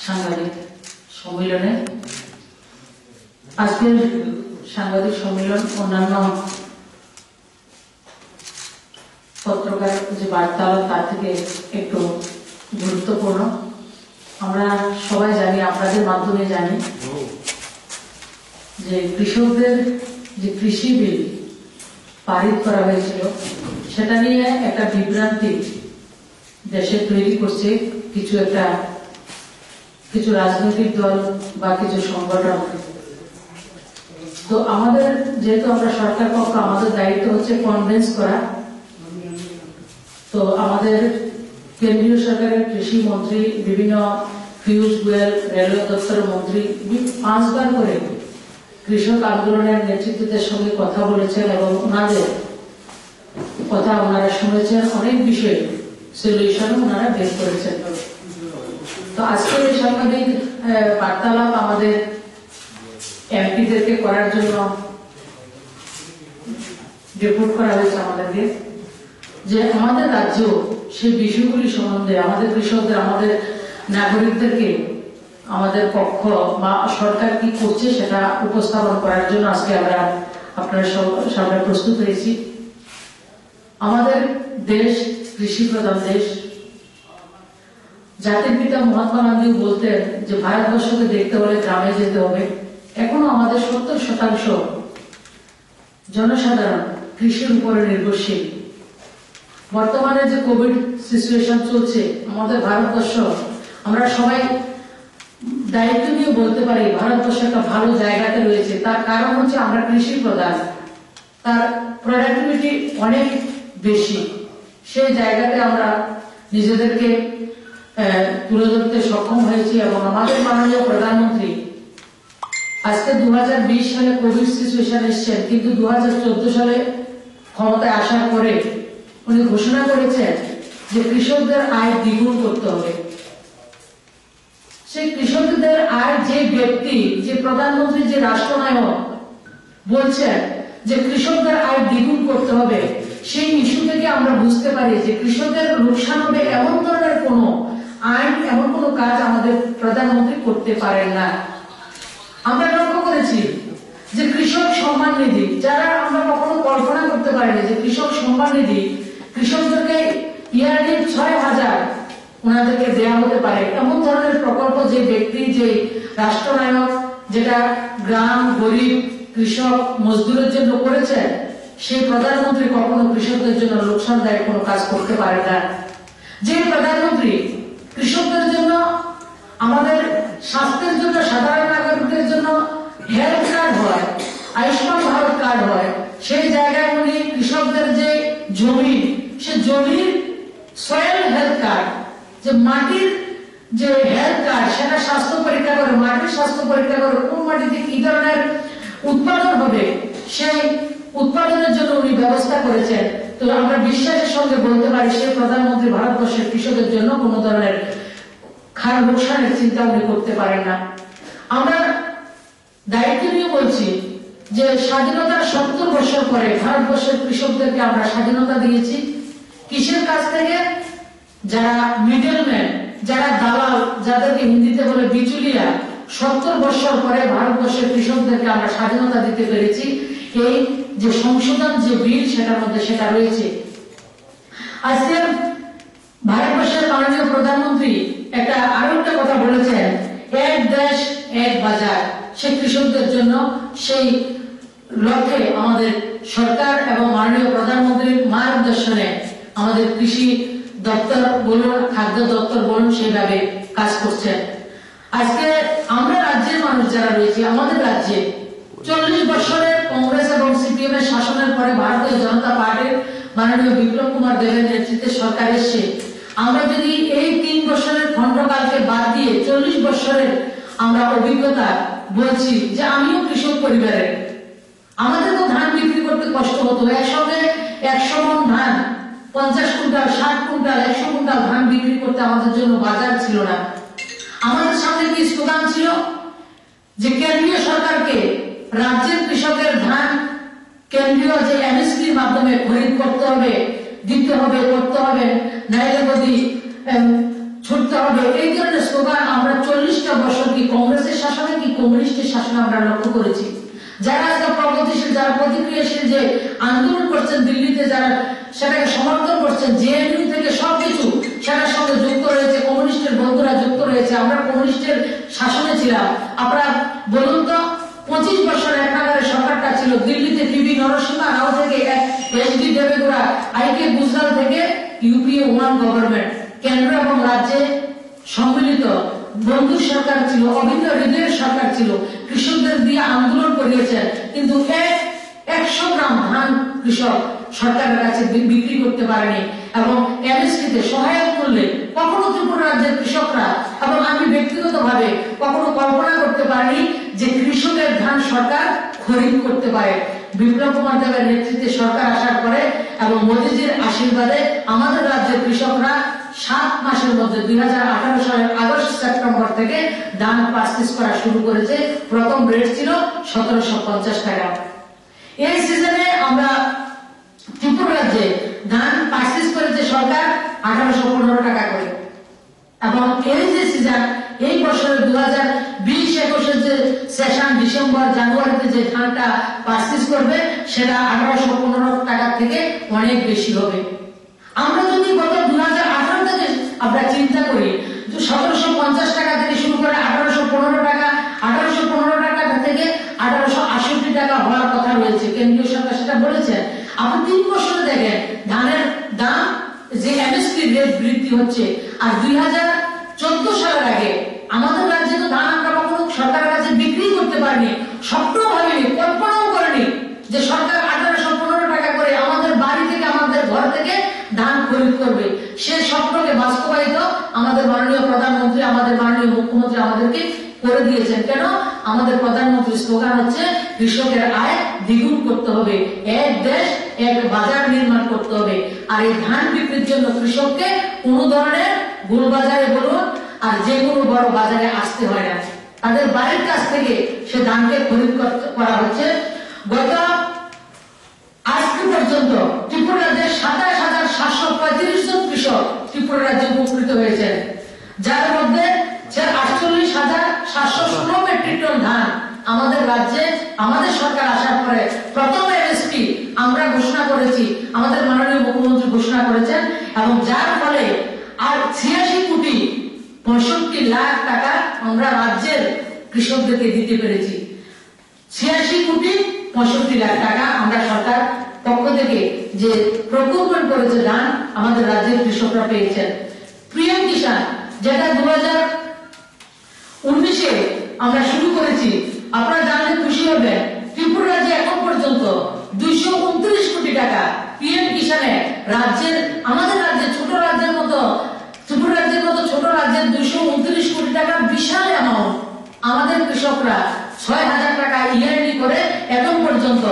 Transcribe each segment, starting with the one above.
সাংবাদিক সম্মেলনে আজকের সাংবাদিক সম্মেলন অন্যান্য পত্রকার যে বার্তালাপ তার থেকে একটু গুরুত্বপূর্ণ। আমরা সবাই জানি, আপনাদের মাধ্যমে জানি যে কৃষকদের যে কৃষি বিল পারিত করা হয়েছিল সেটা নিয়ে একটা বিভ্রান্তি দেশে তৈরি করছে কিছু রাজনৈতিক দল বা কিছু সংগঠন। তো আমাদের যেহেতু আমরা সরকার পক্ষ, আমাদের দায়িত্ব হচ্ছে কনভিন্স করা। তো আমাদের কেন্দ্রীয় সরকারের কৃষি মন্ত্রী, বিভিন্ন পীযূষ গোয়েল রেলওয়ে দপ্তরের মন্ত্রী 5 বার করে কৃষক আন্দোলনের নেতৃত্বদের সঙ্গে কথা বলেছেন এবং ওনাদের কথা ওনারা শুনেছেন, অনেক বিষয়ে সলিউশন ওনারা বের করেছেন। তো আজকে এই সাংবাদিক বার্তালাপ আমাদের এমপিদেরকে করার জন্য রিপোর্ট করা হয়েছে আমাদেরকে, যে আমাদের রাজ্য সেই বিষয়গুলি সম্বন্ধে আমাদের কৃষকদের, আমাদের নাগরিকদেরকে আমাদের পক্ষ বা সরকার কি করছে সেটা উপস্থাপন করার জন্য আজকে আমরা আপনার সামনে প্রস্তুত হয়েছি। আমাদের দেশ কৃষি প্রধান দেশ। জাতির পিতা মহাত্মা গান্ধী বলতেন যে ভারতবর্ষকে দেখতে হলে গ্রামে যেতে হবে। এখনো আমাদের 70% জনসাধারণ কৃষির উপরে নির্ভরশীল। বর্তমানে যে কোভিড সিচুয়েশন চলছে আমাদের ভারতবর্ষ, আমরা সবাই দায়িত্ব নিয়ে বলতে পারি ভারতবর্ষ একটা ভালো জায়গাতে রয়েছে। তার কারণ হচ্ছে আমরা কৃষি প্রধান, তার প্রোডাক্টিভিটি অনেক বেশি। সেই জায়গাতে আমরা নিজেদেরকে তুলে ধরতে সক্ষম হয়েছি এবং আমাদের মাননীয় প্রধানমন্ত্রী আজকে 2020 সালে কোভিড সিচুয়েশন এসছেন, কিন্তু 2014 সালে ক্ষমতায় আসার পরে উনি ঘোষণা করেছেন যে কৃষকদের আয় দ্বিগুণ করতে হবে। সেই কৃষকদের আয়, যে ব্যক্তি, যে প্রধানমন্ত্রী, যে রাষ্ট্রনায়ক বলছেন যে কৃষকদের আয় দ্বিগুণ করতে হবে, সেই ইস্যু থেকে আমরা বুঝতে পারি যে কৃষকদের লোকসান হবে এমন ধরনের কোনো আইন, এমন কোনো কাজ আমাদের প্রধানমন্ত্রী করতে পারেন না। আমরা লক্ষ্য করেছি যে কৃষক সম্মান নিধি, যারা আমরা কখনো কল্পনা করতে পারিনি যে কৃষক সম্মান নিধি কৃষকদেরকে ইয়ারলি 6,000 ওনাদেরকে দেওয়া হতে পারে, এমন ধরনের প্রকল্প যে ব্যক্তি, যে রাষ্ট্রনায়ক, যেটা গ্রাম, গরিব, কৃষক, মজদুরের জন্য করেছেন, সেই প্রধানমন্ত্রী কখনো কৃষকদের জন্য লোকসানদায়ক কোনো কাজ করতে পারে না। যে প্রধানমন্ত্রী কৃষকদের জন্য, আমাদের স্বাস্থ্যের জন্য, সাধারণ নাগরিকদের জন্য হেলথ কার্ড হয়, আয়ুষ্মান ভারত কার্ড হয়, সেই জায়গায় উনি কৃষকদের যে জমি, সে জমির সয়েল হেলথ কার্ড, যে মাটির যে হেলথ কার্ড, সেটা স্বাস্থ্য পরীক্ষা করে, মাটির স্বাস্থ্য পরীক্ষা করে, কোন মাটিতে কি ধরনের উৎপাদন হবে সেই উৎপাদনের জন্য উনি ব্যবস্থা করেছেন। তো আমরা বিশ্বাসের সঙ্গে বলতে পারি সেই প্রধানমন্ত্রী ভারতবর্ষের কৃষকের জন্য কোন ধরনের খারাপ লোকসানের চিন্তা উনি করতে পারেন না। আমরা দায়িত্ব নিয়ে বলছি যে স্বাধীনতার 70 বছর পরে ভারতবর্ষের কৃষকদেরকে আমরা স্বাধীনতা দিয়েছি। কিসের কাছ থেকে? যারা মিডলম্যান, যারা দালাল, যাদেরকে হিন্দিতে বলে বিচুলিয়া, 70 বছর পরে ভারতবর্ষের কৃষকদেরকে আমরা স্বাধীনতা দিতে পেরেছি। এই যে সংশোধন যে বিল, সেটার মধ্যে সেটা রয়েছে। আজকে ভারতবর্ষের মাননীয় প্রধানমন্ত্রী আরো একটা কথা বলেছেন, এক দেশ এক বাজার। সেই কৃষকদের জন্য সেই লক্ষ্যে আমাদের সরকার এবং মাননীয় প্রধানমন্ত্রীর মার্গদর্শনে আমাদের কৃষি দপ্তর বলুন, খাদ্য দপ্তর বলুন, সেইভাবে কাজ করছেন। আজকে আমরা রাজ্যের মানুষ যারা রয়েছে, আমাদের রাজ্যে 40 বছরের কংগ্রেস এবং সিপিএম এর শাসনের পরে ভারতীয় জনতা পার্টির মাননীয় বিপ্লব কুমার দেবের নেতৃত্বে সরকার এসছে। আমরা যদি এই 3 বছরের খণ্ডকালকে বাদ দিয়ে 40 বছরের আমরা অভিজ্ঞতা বলছি, যে আমিও কৃষক পরিবারের, আমাদের তো ধান বিক্রি করতে কষ্ট হতো। একসঙ্গে 100 মণ ধান, 50 কুইন্টাল, 60 কুইন্টাল, 100 কুইন্টাল ধান বিক্রি করতে আমাদের জন্য বাজার ছিল না। আমাদের সামনে কি স্লোগান ছিল? যে কেন্দ্রীয় সরকারকে রাজ্যের কৃষকের ধান কেন্দ্রীয় যে এমএসপির মাধ্যমে খরিদ করতে হবে, দিতে হবে, করতে হবে, নাইলে যদি ছুটতে হবে। এই ধরনের স্লোগান আমরা 40 কমিউনিস্টের শাসনে আমরা লক্ষ্য করেছি। যারা আজকে প্রগতিশীল, যারা প্রতিক্রিয়াশীল যে আন্দোলন করছেন দিল্লিতে, যারা সেটাকে সমর্থন করছেন, জেএনইউ থেকে সবকিছু সেটার সঙ্গে যুক্ত রয়েছে, কমিউনিস্টের বন্ধুরা যুক্ত রয়েছে। আমরা কমিউনিস্টের শাসনে ছিলাম। আপনারা বলুন তো, 25 বছর এক নাগারে সরকারটা ছিল। দিল্লিতে পিভি নরসিংহ রাও থেকে এসডি দেবেগৌড়া, আইকে গুজরাল থেকে ইউপিএ 1 গভর্নমেন্ট, কেন্দ্র এবং রাজ্যে সম্মিলিত বন্ধু সরকার ছিল, অভিন্ন হৃদয়ের সরকার ছিল। কৃষকদের দিয়ে আন্দোলন করিয়েছেন, কিন্তু 100 গ্রাম ধান কৃষক সরকারের কাছে বিক্রি করতে পারেনি। এবং এমএসপিতে সহায়ক মূল্যে কখনো ত্রিপুরা রাজ্যের কৃষকরা, এবং আমি ব্যক্তিগতভাবে কখনো কল্পনা করতে পারিনি যে কৃষকের ধান সরকার খরিদ করতে পারে। বিপ্লব কুমার দেবের নেতৃত্বে সরকার আসার পরে এবং মোদীজির আশীর্বাদে আমাদের রাজ্যের কৃষকরা 7 মাসের মধ্যে 2018 সালের আগস্ট সেপ্টেম্বর থেকে ধান পারচেজ করা শুরু করেছে। প্রথম রেট ছিল 1750 টাকা। এই সিজনে আমরা ত্রিপুরা রাজ্যে ধান পারচেজ করেছে সরকার 1815 টাকা করে। এবং এই যে সিজন, এই বছরের 2020-21 যে সেশন ডিসেম্বর জানুয়ারিতে যে ধানটা পারচেজ করবে সেটা 1815 টাকা থেকে অনেক বেশি হবে। আমরা যদি গত 2018 থেকে আমরা চিন্তা করি, 1750 টাকা থেকে শুরু করে 1815 টাকা, 1815 টাকা থেকে 1868 টাকা হওয়ার কথা রয়েছে, কেন্দ্রীয় সরকার সেটা বলেছে। আপনি 3 বছরে দেখেন ধানের দাম যে এমএসপি রেট বৃদ্ধি হচ্ছে। আর 2014 সালের আগে আমাদের রাজ্যে তো ধান আমরা কখনো সরকারের কাছে বিক্রি করতে পারিনি, স্বপ্নও ভাবিনি, কল্পনাও করিনি যে সরকার 1815 টাকা করে আমাদের বাড়ি থেকে, আমাদের ঘর থেকে ধান খরিদ করবে। সে স্বপ্নকে বাস্তবায়িত আমাদের মাননীয় প্রধানমন্ত্রী, আমাদের মাননীয় মুখ্যমন্ত্রী আমাদেরকে করে দিয়েছেন। কেন? আমাদের প্রধানমন্ত্রীর স্লোগান হচ্ছে কৃষকের আয় দ্বিগুণ করতে হবে, এক দেশ এক বাজার নির্মাণ করতে হবে। আর এই ধান বিক্রির জন্য কৃষককে কোন ধরনের গোল বাজারে বলুন আর যে কোনো বড় বাজারে আসতে হয় না, তাদের বাড়ির কাছ থেকে সে ধানকে খরিদ করা হচ্ছে। গত আজকে পর্যন্ত ত্রিপুরা রাজ্যের 27,735 জন কৃষক ত্রিপুরা রাজ্যে উপকৃত হয়েছেন, যার মধ্যে 48,716 মেট্রিক টন ধান আমাদের রাজ্যে আমাদের সরকার আসার পরে প্রথম এমএসপি আমরা ঘোষণা করেছি, আমাদের মাননীয় মুখ্যমন্ত্রী ঘোষণা করেছেন। এবং যার ফলে আর 86 কোটি 65 লাখ টাকা আমরা রাজ্যের কৃষকদেরকে দিতে পেরেছি। 86 কোটি 65 লাখ টাকা আমরা সরকার পক্ষ থেকে যে প্রকুরমেন্ট করেছে ধান আমাদের রাজ্যের কৃষকরা পেয়েছেন। পিএম কিষাণ যেটা 2019-এ আমরা শুরু করেছি, আপনারা জানলে খুশি হবেন, ত্রিপুরা রাজ্যে এখন পর্যন্ত 229 কোটি টাকা পিএম কিষাণে রাজ্যের, আমাদের রাজ্যের ছোট রাজ্যের মতো, ত্রিপুরা রাজ্যের মতো ছোট রাজ্যের 229 কোটি টাকা বিশাল অ্যামাউন্ট আমাদের কৃষকরা 6,000 টাকা ইয়ারলি করে এখন পর্যন্ত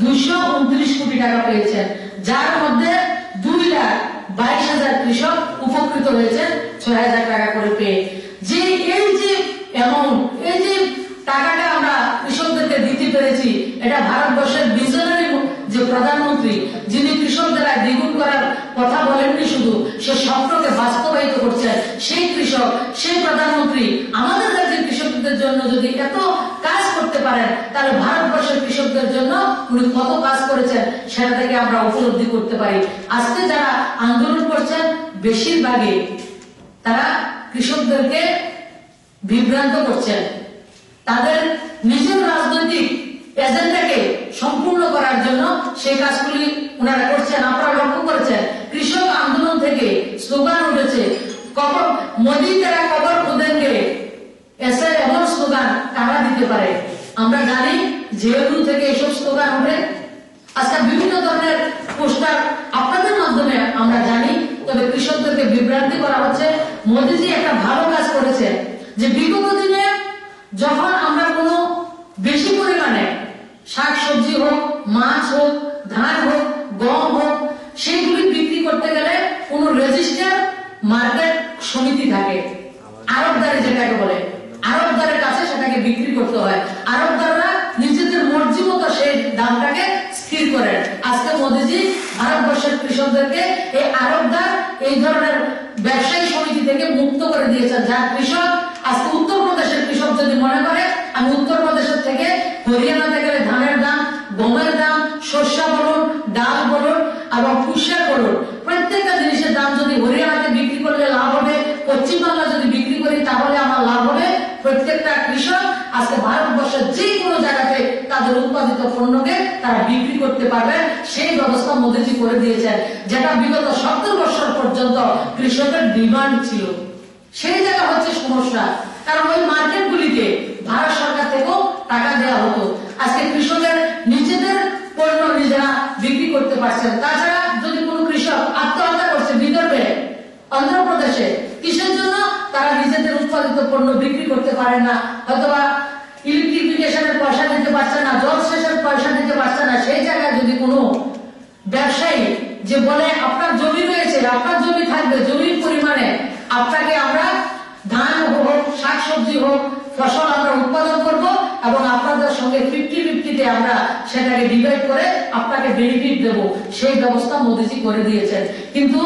229 কোটি টাকা পেয়েছেন, যার মধ্যে 2,22,000 কৃষক উপকৃত হয়েছেন 6,000 টাকা করে পেয়ে। যে এই যে অ্যামাউন্ট, এই যে টাকাটা আমরা কৃষকদেরকে দিতে পেরেছি, এটা ভারতবর্ষের ভিশনারি যে প্রধানমন্ত্রী, যিনি কৃষকদের দ্বিগুণ করার কথা বলেননি, শুধু সে স্বপ্নকে বাস্তবায়িত করছেন, সেই কৃষক, সেই প্রধানমন্ত্রী আমাদের রাজ্যের কৃষকদের জন্য যদি এত কাজ করতে পারেন, তাহলে ভারতবর্ষের কৃষকদের জন্য উনি কত কাজ করেছেন সেটা থেকে আমরা উপলব্ধি করতে পারি। আজকে যারা আন্দোলন করছেন বেশিরভাগই তারা কৃষকদেরকে বিভ্রান্ত করছেন, তাদের নিজের রাজনৈতিক এজেন্ডাকে সম্পূর্ণ করার জন্য সেই কাজগুলি ওনারা করছেন। আপনারা লক্ষ্য করেছেন কৃষক আন্দোলন থেকে স্লোগান উঠেছে, কবর মোদি তেরা কবর খুদেঙ্গে, এসে এমন স্লোগান কারা দিতে পারে? আমরা জানি জেএনইউ থেকে এসব স্লোগান উঠে। আজকে বিভিন্ন ধরনের পোস্টার আপনাদের মাধ্যমে আমরা জানি, তবে কৃষকদেরকে বিভ্রান্তি করা হচ্ছে। মোদিজি একটা ভালো কাজ করেছে যে বিগত দিনে যখন আমরা কোনো বেশি পরিমাণে শাক সবজি হোক, মাছ হোক, ধান হোক, গম হোক, সেইগুলি বিক্রি করতে গেলে কোন রেজিস্টার মার্কেট সমিতি থাকে, আড়তদারি যেটাকে বলে, আড়তদারের কাছে সেটাকে বিক্রি করতে হয়। আড়তদাররা নিজেদের মর্জি মতো সেই দামটাকে স্থির করেন। আজকে মোদিজি ভারতবর্ষের কৃষকদেরকে এই আড়তদার, এই ধরনের ব্যবসায়ী সমিতি থেকে মুক্ত করে দিয়েছেন। যা কৃষক আজকে উত্তরপ্রদেশের কৃষক যদি মনে করে আমি উত্তরপ্রদেশের থেকে হরিয়ানাতে গেলে ধানের দাম, গমের দাম, শস্য বলুন, ডাল বলুন এবং কুশিয়ার বলুন, প্রত্যেকটা জিনিসের দাম যদি হরিয়ানাতে বিক্রি করলে লাভ হবে, পশ্চিমবাংলা যদি বিক্রি করি তাহলে আমার লাভ হবে। প্রত্যেকটা কৃষক আজকে ভারতবর্ষের যে কোনো জায়গাতে তাদের উৎপাদিত পণ্যকে তারা বিক্রি করতে পারবে, সেই ব্যবস্থা মোদীজি করে দিয়েছেন, যেটা বিগত 70 বছর পর্যন্ত কৃষকের ডিমান্ড ছিল। সেই জায়গা হচ্ছে সমস্যা, কারণ ওই মার্কেটগুলিতে ভারত সরকার থেকেও টাকা দেওয়া হতো। আজকে কৃষকের নিজেদের পণ্য নিজেরা বিক্রি করতে পারছেন। তাছাড়া যদি কোনো কৃষক আত্মহত্যা করছে বিদর্ভে, অন্ধ্রপ্রদেশে, কিসের জন্য? তারা নিজেদের উৎপাদিত পণ্য বিক্রি করতে পারে না, অথবা ইলেকট্রিফিকেশনের পয়সা দিতে পারছে না, জল সেচের পয়সা দিতে পারছে না। সেই জায়গায় যদি কোনো ব্যবসায়ী যে বলে আপনার জমি রয়েছে, আপনার জমি থাকবে, জমির পরিমাণে আপনাকে আমরা ধান হোক, শাকসবজি হোক, ফসল আমরা উৎপাদন করব এবং আপনাদের সঙ্গে 50-50 আমরা সেটাকে ডিভাইড করে আপনাকে বেনিফিট দেব, সেই ব্যবস্থা মোদীজি করে দিয়েছেন। কিন্তু